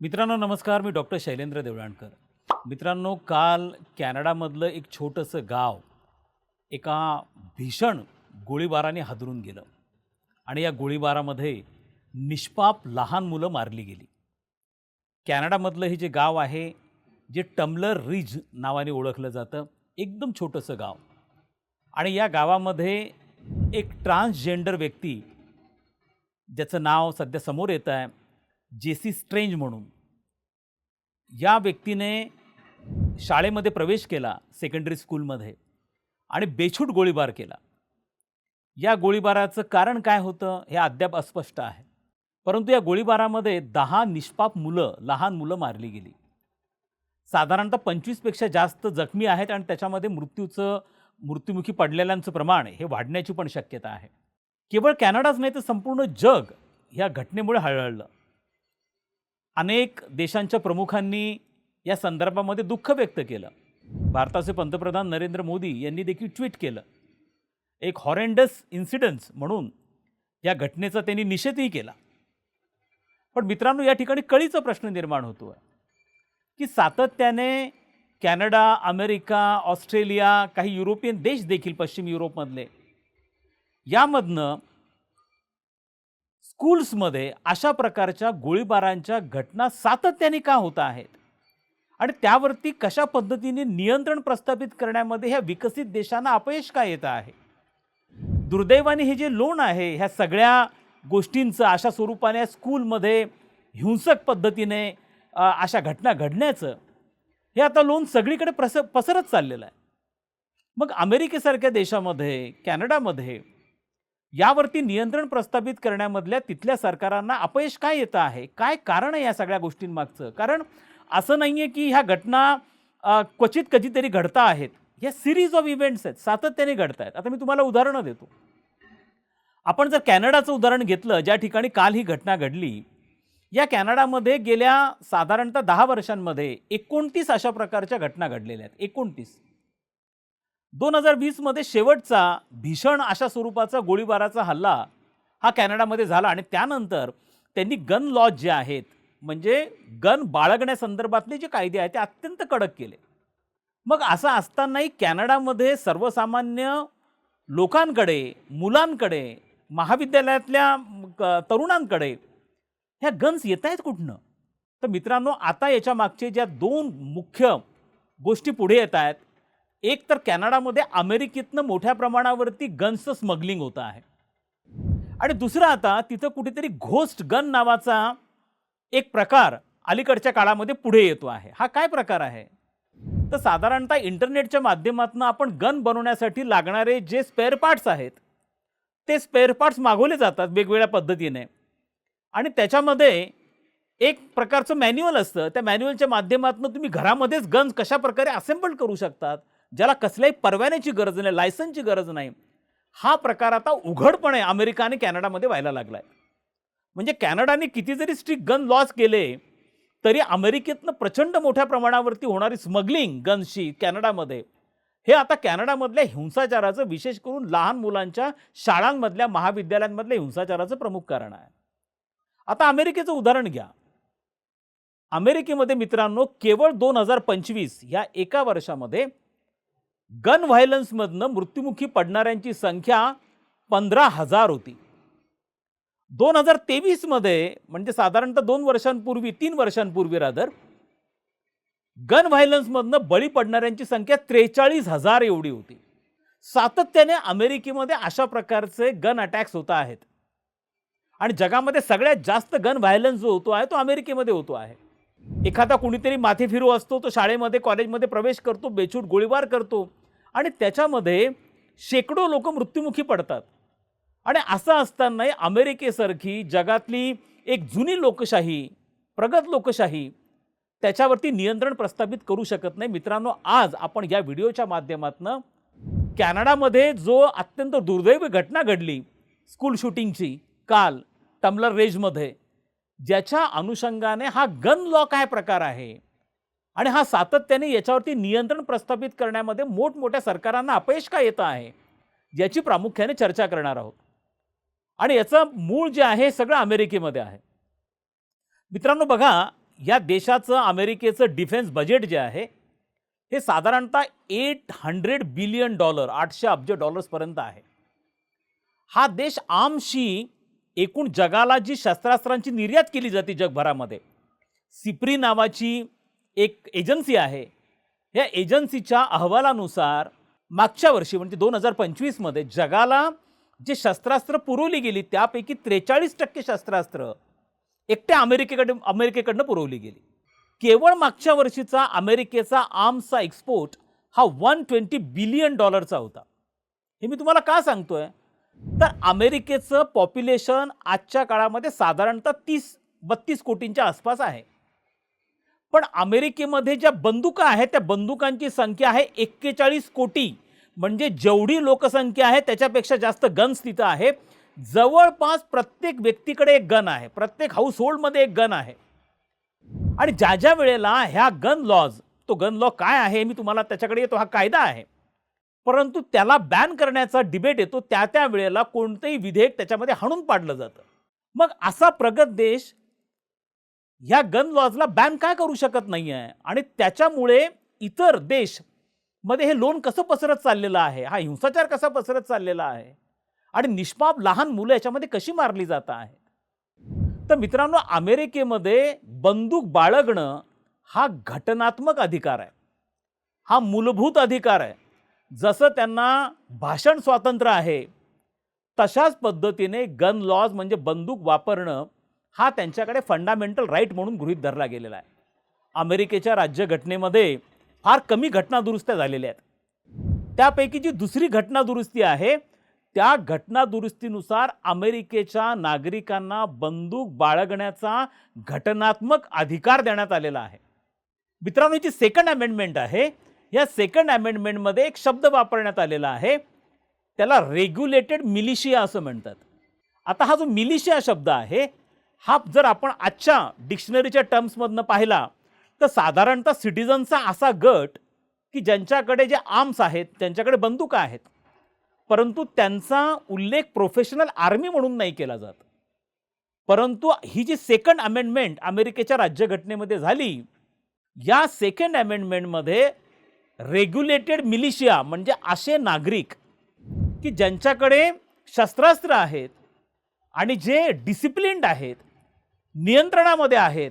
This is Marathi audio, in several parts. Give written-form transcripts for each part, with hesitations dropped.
मित्रांनो नमस्कार. मी डॉक्टर शैलेंद्र देवळाणकर. मित्रांनो, काल कॅनडामधलं एक छोटंसं गाव एका भीषण गोळीबाराने हादरून गेलं आणि या गोळीबारामध्ये निष्पाप लहान मुलं मारली गेली. कॅनडामधलं हे जे गाव आहे, जे टम्बलर रिज नावाने ओळखलं जातं, एकदम छोटंसं गाव. आणि या गावामध्ये एक ट्रान्सजेंडर व्यक्ती, ज्याचं नाव सध्या समोर येतं आहे जेसी स्ट्रेंज म्हणून, या व्यक्तीने शाळेमध्ये प्रवेश केला, सेकंडरी स्कूलमध्ये, आणि बेछूट गोळीबार केला. या गोळीबाराचं कारण काय होतं हे अद्याप अस्पष्ट आहे. परंतु या गोळीबारामध्ये 10 निष्पाप मुलं, लहान मुलं मारली गेली. साधारणतः 25 पेक्षा जास्त जखमी आहेत आणि त्याच्यामध्ये मृत्युमुखी पडलेल्यांचं प्रमाण हे वाढण्याची पण शक्यता आहे. केवळ कॅनडाच नाही तर संपूर्ण जग या घटनेमुळे हळहळलं. अनेक देशांच्या प्रमुखांनी या संदर्भामध्ये दुःख व्यक्त केलं. भारताचे पंतप्रधान नरेंद्र मोदी यांनी देखील ट्विट केलं. एक हॉरेंडस इन्सिडन्स म्हणून या घटनेचा त्यांनी निषेधही केला. पण मित्रांनो, या ठिकाणी कळीचा प्रश्न निर्माण होतो आहे की सातत्याने कॅनडा, अमेरिका, ऑस्ट्रेलिया, काही युरोपियन देश देखील, पश्चिम युरोपमधले, यामधनं स्कूल्समध्ये अशा प्रकारच्या गोळीबारांच्या घटना सातत्याने का होत आहेत आणि त्यावरती कशा पद्धतीने नियंत्रण प्रस्थापित करण्यामध्ये ह्या विकसित देशांना अपयश का येत आहे. दुर्दैवाने हे जे लोण आहे ह्या सगळ्या गोष्टींचं, अशा स्वरूपाने स्कूलमध्ये हिंसक पद्धतीने अशा घटना घडण्याचं, हे आता लोण सगळीकडे पसरत चाललेलं आहे. मग अमेरिकेसारख्या देशामध्ये, कॅनडामध्ये यावरती नियंत्रण प्रस्थापित करण्यामधल्या तिथल्या सरकारांना अपयश काय येतं आहे? काय कारण आहे या सगळ्या गोष्टींमागचं? कारण असं नाही आहे की ह्या घटना क्वचित कधीतरी घडता आहेत. या सिरीज ऑफ इव्हेंट्स आहेत, सातत्याने घडत आहेत. आता मी तुम्हाला उदाहरणं देतो. आपण जर कॅनडाचं उदाहरण घेतलं, ज्या ठिकाणी काल ही घटना घडली, या कॅनडामध्ये गेल्या साधारणतः 10 वर्षांमध्ये 29 अशा प्रकारच्या घटना घडलेल्या आहेत. 29. 2020 मध्ये शेवटचा भीषण अशा स्वरूपाचा गोळीबाराचा हल्ला हा कॅनडामध्ये झाला आणि त्यानंतर त्यांनी गन लॉज जे आहेत, म्हणजे गन बाळगण्यासंदर्भातले जे कायदे आहेत ते अत्यंत कडक केले. मग असं असतानाही कॅनडामध्ये सर्वसामान्य लोकांकडे, मुलांकडे, महाविद्यालयातल्या तरुणांकडे ह्या गन्स येत आहेत कुठनं? तर मित्रांनो, आता याच्या मागचे ज्या 2 मुख्य गोष्टी पुढे येत आहेत. एक तर कॅनडामध्ये अमेरिकेतनं मोठ्या प्रमाणावरती गन्सचं स्मगलिंग होतं आहे आणि दुसरं, आता तिथं कुठेतरी घोस्ट गन नावाचा एक प्रकार अलीकडच्या काळामध्ये पुढे येतो आहे. हा काय प्रकार आहे? तर साधारणतः इंटरनेटच्या माध्यमातून आपण गन बनवण्यासाठी लागणारे जे स्पेअर पार्ट्स आहेत ते स्पेअर पार्ट्स मागवले जातात वेगवेगळ्या पद्धतीने आणि त्याच्यामध्ये एक प्रकारचं मॅन्युअल असतं. त्या मॅन्युअलच्या माध्यमातून तुम्ही घरामध्येच गन्स कशा प्रकारे असेंबल करू शकतात, ज्याला कसल्याही परवान्याची गरज नाही, लायसन्सची गरज नाही, हा प्रकार आता उघडपणे अमेरिका आणि कॅनडामध्ये व्हायला लागलाय. म्हणजे कॅनडाने किती जरी स्ट्रिक्ट गन लॉज केले तरी अमेरिकेतनं प्रचंड मोठ्या प्रमाणावरती होणारी स्मगलिंग गन्सची कॅनडामध्ये, हे आता कॅनडामधल्या हिंसाचाराचं, विशेष करून लहान मुलांच्या शाळांमधल्या, महाविद्यालयांमधल्या हिंसाचाराचं प्रमुख कारण आहे. आता अमेरिकेचं उदाहरण घ्या. अमेरिकेमध्ये मित्रांनो, केवळ 2025 या एका वर्षामध्ये गन व्हायलन्समधनं मृत्युमुखी पडणाऱ्यांची संख्या 15,000 होती. 2023 मध्ये, म्हणजे साधारणतः 2 वर्षांपूर्वी, 3 वर्षांपूर्वी रादर, गन व्हायलन्समधनं बळी पडणाऱ्यांची संख्या 43,000 एवढी होती. सातत्याने अमेरिकेमध्ये अशा प्रकारचे गन अटॅक्स होत आहेत आणि जगामध्ये सगळ्यात जास्त गन व्हायलन्स जो होतो आहे तो अमेरिकेमध्ये होतो आहे. एखादा कुणीतरी माथेफिरू असतो, तो शाळेमध्ये, कॉलेजमध्ये प्रवेश करतो, बेछूट गोळीबार करतो आणि त्याच्यामध्ये शेकडो लोक मृत्युमुखी पडतात. आणि असं असतानाही अमेरिकेसारखी जगातली एक जुनी लोकशाही, प्रगत लोकशाही, त्याच्यावरती नियंत्रण प्रस्थापित करू शकत नाही. मित्रांनो, आज आपण या व्हिडिओच्या माध्यमातून कॅनडामध्ये जो अत्यंत दुर्दैवी घटना घडली, स्कूल शूटिंगची काल टम्बलर रेजमध्ये, ज्याच्या अनुषंगाने हा गन लॉ काय प्रकार आहे आणि हा सातत्याने याच्यावरती नियंत्रण प्रस्थापित करण्यामध्ये मोठमोठ्या सरकारांना अपयश का येतं आहे, याची प्रामुख्याने चर्चा करणार आहोत. आणि याचं मूळ जे आहे सगळं अमेरिकेमध्ये आहे. मित्रांनो बघा, या देशाचं अमेरिकेचं डिफेन्स बजेट जे आहे हे साधारणतः $800 बिलियन 800 अब्ज डॉलर्सपर्यंत आहे. हा देश आर्म्सशी एकूण जगाला जी शस्त्रास्त्रांची निर्यात केली जाते जगभरामध्ये, सिप्री नावाची एक एजन्सी आहे, या एजन्सीच्या अहवालानुसार मागच्या वर्षी म्हणजे 2025मध्ये जगाला जे शस्त्रास्त्र पुरवली गेली त्यापैकी 43% शस्त्रास्त्र एकट्या अमेरिकेकडनं पुरवली गेली. केवळ मागच्या वर्षीचा अमेरिकेचा आर्म्सचा एक्सपोर्ट हा $120 बिलियन होता. हे मी तुम्हाला का सांगतोय, तर अमेरिकेचं पॉप्युलेशन आजच्या काळामध्ये साधारणतः 30-32 कोटींच्या आसपास आहे. पण अमेरिकेमध्ये ज्या बंदुका आहेत त्या बंदुकांची संख्या आहे 41 कोटी. म्हणजे जेवढी लोकसंख्या आहे त्याच्यापेक्षा जास्त गन्स तिथं आहे. जवळपास प्रत्येक व्यक्तीकडे एक गन आहे, प्रत्येक हाऊसहोल्डमध्ये एक गन आहे. आणि ज्या ज्या वेळेला ह्या गन लॉज, तो गन लॉ काय आहे मी तुम्हाला त्याच्याकडे येतो, हा कायदा आहे, परंतु त्याला बॅन करण्याचा डिबेट येतो, त्या वेळेला कोणतेही विधेयक त्याच्यामध्ये हाणून पाडलं जातं. मग असा प्रगत देश ह्या गन लॉजला बॅन काय करू शकत नाही आहे? आणि त्याच्यामुळे इतर देश मध्ये हे लोन कसं पसरत चाललेलं आहे, हा हिंसाचार कसा पसरत चाललेला आहे आणि निष्पाप लहान मुलं याच्यामध्ये कशी मारली जात आहे. तर मित्रांनो, अमेरिकेमध्ये बंदूक बाळगणं हा घटनात्मक अधिकार आहे, हा मूलभूत अधिकार आहे. जसं त्यांना भाषण स्वातंत्र्य आहे तशाच पद्धतीने गन लॉज म्हणजे बंदूक वापरणं हा त्यांच्याकडे फंडामेंटल राईट म्हणून गृहीत धरला गेलेला आहे. अमेरिकेच्या राज्यघटनेमध्ये फार कमी घटनादुरुस्त्या झालेल्या आहेत. त्यापैकी जी दुसरी घटनादुरुस्ती आहे त्या घटनादुरुस्तीनुसार अमेरिकेच्या नागरिकांना बंदूक बाळगण्याचा घटनात्मक अधिकार देण्यात आलेला आहे. मित्रांनो, जी सेकंड अमेंडमेंट आहे या सेकंड अमेंडमेंटमध्ये एक शब्द वापरण्यात आलेला आहे, त्याला रेग्युलेटेड मिलिशिया असं म्हणतात. आता हा जो मिलिशिया शब्द आहे हा जर आपण आजच्या डिक्शनरीच्या टर्म्समधनं पाहिला तर साधारणतः सिटिझनचा असा गट की ज्यांच्याकडे जे आर्म्स आहेत, त्यांच्याकडे बंदुका आहेत, परंतु त्यांचा उल्लेख प्रोफेशनल आर्मी म्हणून नाही केला जात. परंतु ही जी सेकंड अमेंडमेंट अमेरिकेच्या राज्यघटनेमध्ये झाली, या सेकंड अमेंडमेंटमध्ये रेग्युलेटेड मिलिशिया म्हणजे असे नागरिक की ज्यांच्याकडे शस्त्रास्त्र आहेत आणि जे डिसिप्लिन्ड आहेत, नियंत्रणामध्ये आहेत,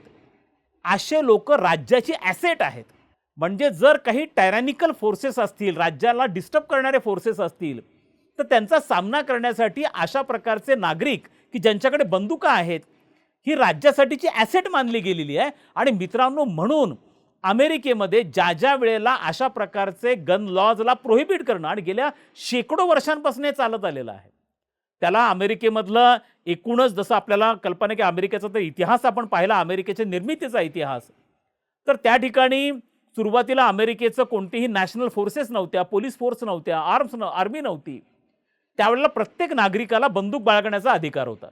असे लोक राज्याची ॲसेट आहेत. म्हणजे जर काही टायरॅनिकल फोर्सेस असतील, राज्याला डिस्टर्ब करणारे फोर्सेस असतील, तर त्यांचा सामना करण्यासाठी अशा प्रकारचे नागरिक की ज्यांच्याकडे बंदुका आहेत ही राज्यासाठीची ॲसेट मानली गेलेली आहे. आणि मित्रांनो, म्हणून अमेरिकेमध्ये ज्या ज्या वेळेला अशा प्रकारचे गन लॉजला प्रोहिबिट करणं आणि गेल्या शेकडो वर्षांपासून हे चालत आलेलं आहे, त्याला अमेरिकेमधलं एकूणच जसं आपल्याला कल्पना की अमेरिकेचा तर इतिहास आपण पाहिला, अमेरिकेच्या निर्मितीचा इतिहास, तर त्या ठिकाणी सुरुवातीला अमेरिकेचं कोणतीही नॅशनल फोर्सेस नव्हत्या, पोलीस फोर्स नव्हत्या, आर्मी नव्हती. त्यावेळेला प्रत्येक नागरिकाला बंदूक बाळगण्याचा अधिकार होता.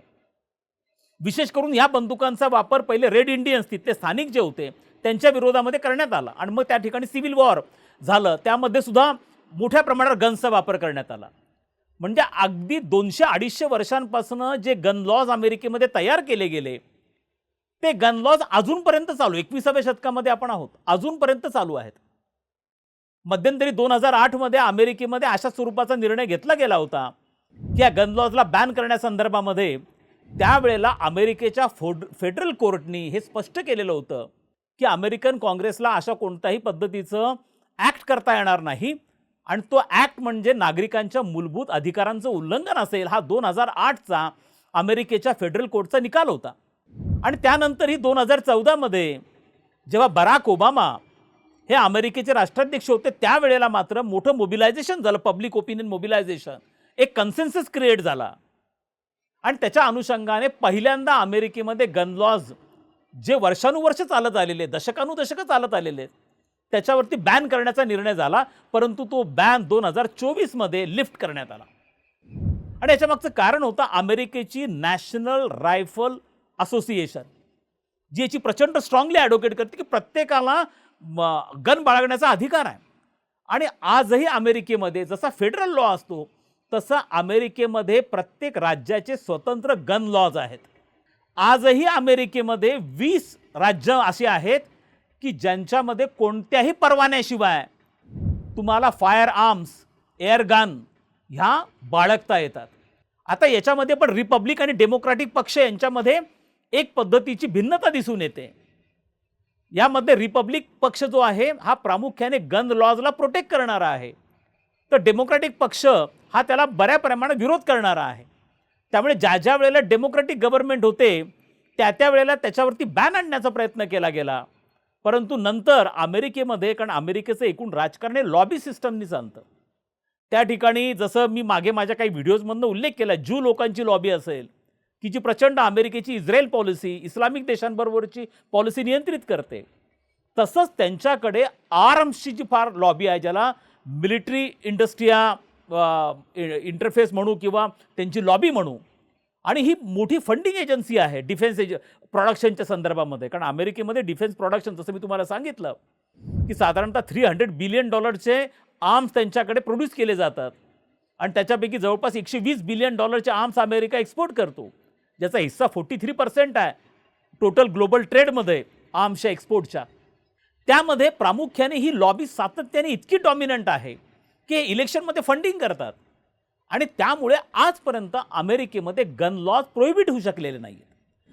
विशेष करून या बंदुकांचा वापर पहिले रेड इंडियन्स तिथले स्थानिक जे होते त्यांच्या विरोधामध्ये करण्यात आला आणि मग त्या ठिकाणी सिव्हिल वॉर झालं, त्यामध्ये सुद्धा मोठ्या प्रमाणावर गन्सचा वापर करण्यात आला. म्हणजे अगदी 200-250 वर्षांपासून जे गन लॉज अमेरिकेमध्ये तयार केले गेले ते गन लॉज अजूनपर्यंत चालू, 21व्या शतकामध्ये आपण आहोत, अजूनपर्यंत चालू आहेत. मध्यंतरी 2008 मध्ये अमेरिकेमध्ये अशा स्वरूपाचा निर्णय घेतला गेला होता की या गन लॉजला बॅन करण्यासंदर्भामध्ये त्यावेळेला अमेरिकेच्या फेडरल कोर्टनी हे स्पष्ट केलेलं होतं की अमेरिकन काँग्रेसला अशा कोणत्याही पद्धतीचं ॲक्ट करता येणार नाही आणि तो ॲक्ट म्हणजे नागरिकांच्या मूलभूत अधिकारांचं उल्लंघन असेल. हा 2008चा अमेरिकेच्या फेडरल कोर्टचा निकाल होता. आणि त्यानंतरही 2014 मध्ये जेव्हा बराक ओबामा हे अमेरिकेचे राष्ट्राध्यक्ष होते त्यावेळेला मात्र मोठं मोबिलायझेशन झालं, पब्लिक ओपिनियन मोबिलायझेशन, एक कन्सेन्सस क्रिएट झाला आणि त्याच्या अनुषंगाने पहिल्यांदा अमेरिकेमध्ये गन लॉज जे वर्षानुवर्ष चालत आलेले, दशकानुदशकं चालत आलेले, त्याच्यावरती बॅन करण्याचा निर्णय झाला. परंतु तो बॅन 2024 मध्ये लिफ्ट करण्यात आला. आणि याच्या मागचं कारण होतं अमेरिकेची नॅशनल रायफल असोसिएशन, जी याची प्रचंड स्ट्रॉंगली ॲडव्होकेट करते की प्रत्येकाला गन बाळगण्याचा अधिकार आहे. आणि आजही अमेरिकेमध्ये जसा फेडरल लॉ असतो तसा अमेरिकेमध्ये प्रत्येक राज्याचे स्वतंत्र गन लॉज आहेत. आजही अमेरिकेमध्ये 20 राज्य अशी आहेत की ज्यांच्यामध्ये कोणत्याही परवान्याशिवाय तुम्हाला फायर आर्म्स, एअर गन ह्या बाळगता येतात. आता याच्यामध्ये पण रिपब्लिक आणि डेमोक्रॅटिक पक्ष यांच्यामध्ये एक पद्धतीची भिन्नता दिसून येते. यामध्ये रिपब्लिक पक्ष जो आहे हा प्रामुख्याने गन लॉजला प्रोटेक्ट करणारा आहे, तर डेमोक्रॅटिक पक्ष हा त्याला बऱ्या प्रमाणात विरोध करणारा आहे. त्यामुळे ज्या ज्या वेळेला डेमोक्रॅटिक गव्हर्नमेंट होते त्या वेळेला त्याच्यावरती बॅन आणण्याचा प्रयत्न केला गेला. परंतु नंतर अमेरिकेमध्ये, कारण अमेरिकेचं एकूण राजकारण हे लॉबी सिस्टमनी चालतं, त्या ठिकाणी जसं मी मागे माझ्या काही व्हिडिओजमधनं उल्लेख केला, ज्यू लोकांची लॉबी असेल की जी प्रचंड अमेरिकेची इस्रायल पॉलिसी, इस्लामिक देशांबरोबरची पॉलिसी नियंत्रित करते, तसंच त्यांच्याकडे आर्म्सची जी फार लॉबी आहे, ज्याला मिलिटरी इंडस्ट्रिया इंटरफेस म्हणू किंवा त्यांची लॉबी म्हणू, आणि ही मोठी फंडिंग एजन्सी आहे डिफेन्स प्रोडक्शनच्या संदर्भामध्ये. कारण अमेरिकेमध्ये डिफेन्स प्रोडक्शन, जसं मी तुम्हाला सांगितलं की साधारणतः $300 बिलियन आर्म्स त्यांच्याकडे प्रोड्यूस केले जातात आणि त्याच्यापैकी जवळपास $120 बिलियन आर्म्स अमेरिका एक्सपोर्ट करतो, ज्याचा हिस्सा 43% आहे टोटल ग्लोबल ट्रेडमध्ये आर्म्सच्या एक्सपोर्टच्या. त्यामध्ये प्रामुख्याने ही लॉबी सातत्याने इतकी डॉमिनंट आहे की इलेक्शनमध्ये फंडिंग करतात आणि त्यामुळे आजपर्यंत अमेरिकेमध्ये गन लॉज प्रोहिबिट होऊ शकलेले नाहीत.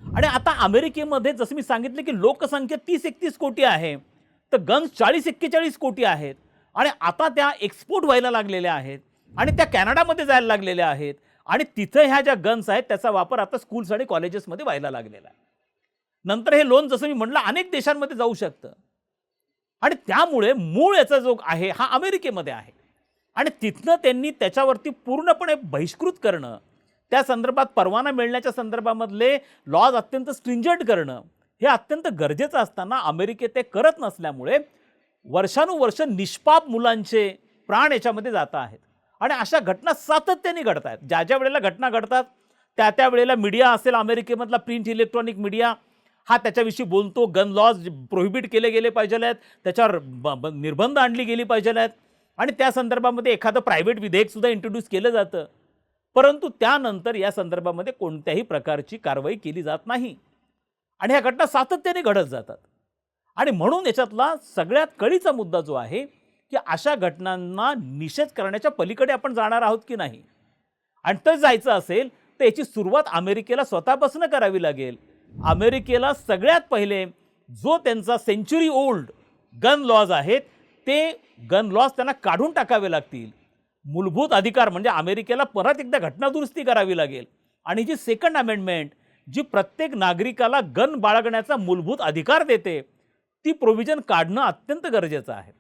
आणि आता अमेरिकेमध्ये जसं मी सांगितलं की लोकसंख्या 30-31 कोटी आहे, तर गन्स 40-41 कोटी आहेत आणि आता त्या एक्सपोर्ट व्हायला लागलेल्या आहेत आणि त्या कॅनडामध्ये जायला लागलेल्या आहेत आणि तिथे ह्या ज्या गन्स आहेत त्याचा वापर आता स्कूल्स आणि कॉलेजेसमध्ये व्हायला लागलेला आहे. नंतर हे लोन जसं मी म्हटलं अनेक देशांमध्ये जाऊ शकतं आणि त्यामुळे मूळ याचा जो आहे हा अमेरिकेमध्ये आहे आणि तिथनं त्यांनी त्याच्यावरती पूर्णपणे बहिष्कृत करणं, त्या संदर्भात परवाना मिळण्याच्या संदर्भामधले लॉज अत्यंत स्ट्रिंजंट करणं हे अत्यंत गरजेचं असताना अमेरिकेत ते करत नसल्यामुळे वर्षानुवर्ष निष्पाप मुलांचे प्राण याच्यामध्ये जात आहेत आणि अशा घटना सातत्याने घडत आहेत. ज्या ज्या वेळेला घटना घडतात त्या वेळेला मीडिया असेल अमेरिकेमधला प्रिंट इलेक्ट्रॉनिक मीडिया हा त्याच्याविषयी बोलतो, गन लॉज प्रोहिबिट केले गेले पाहिजे आहेत, त्याच्यावर निर्बंध आणली गेली पाहिजे आहेत आणि त्या संदर्भामध्ये एखादं प्रायव्हेट विधेयकसुद्धा इंट्रोड्यूस केलं जातं. परंतु त्यानंतर या संदर्भामध्ये कोणत्याही प्रकारची कारवाई केली जात नाही आणि ह्या घटना सातत्याने घडत जातात. आणि म्हणून याच्यातला सगळ्यात कळीचा मुद्दा जो आहे की अशा घटनांना निषेध करण्याच्या पलीकडे आपण जाणार आहोत की नाही, आणि तर जायचं असेल तर याची सुरुवात अमेरिकेला स्वतःपासून करावी लागेल. अमेरिकेला सगळ्यात पहिले जो त्यांचा सेंचुरी ओल्ड गन लॉज आहेत ते गन लॉज त्यांना काढून टाकावे लागतील. मूलभूत अधिकार म्हणजे अमेरिकेला परत एकदा घटनादुरुस्ती करावी लागेल आणि जी सेकंड अमेंडमेंट जी प्रत्येक नागरिकाला गन बाळगण्याचा मूलभूत अधिकार देते ती प्रोव्हिजन काढणं अत्यंत गरजेचं आहे.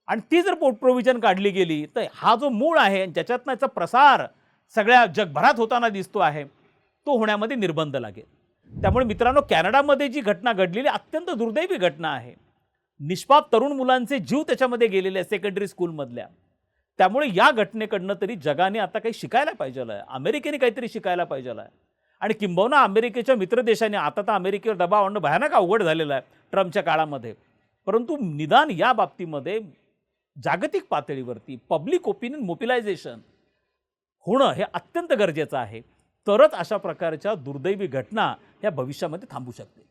आणि ती जर प्रोव्हिजन काढली गेली तर हा जो मूळ आहे ज्याच्यातनं याचा प्रसार सगळ्या जगभरात होताना दिसतो आहे तो होण्यामध्ये निर्बंध लागेल. त्यामुळे मित्रांनो, कॅनडामध्ये जी घटना घडलेली अत्यंत दुर्दैवी घटना आहे. निष्पाप तरुण मुलांचे जीव त्याच्यामध्ये गेलेले आहेत सेकंडरी स्कूलमधल्या. त्यामुळे या घटनेकडनं तरी जगाने आता काही शिकायला पाहिजे आहे, अमेरिकेने काहीतरी शिकायला पाहिजे आहे. आणि किंबहुना अमेरिकेच्या मित्रदेशाने, आता तर अमेरिकेवर दबाव आणणं भयानक अवघड झालेलं आहे ट्रम्पच्या काळामध्ये, परंतु निदान या बाबतीमध्ये जागतिक पातळीवरती पब्लिक ओपिनियन मोबिलायझेशन होणं हे अत्यंत गरजेचं आहे. तरच अशा प्रकारच्या दुर्दैवी घटना या भविष्यामध्ये थांबू शकतील.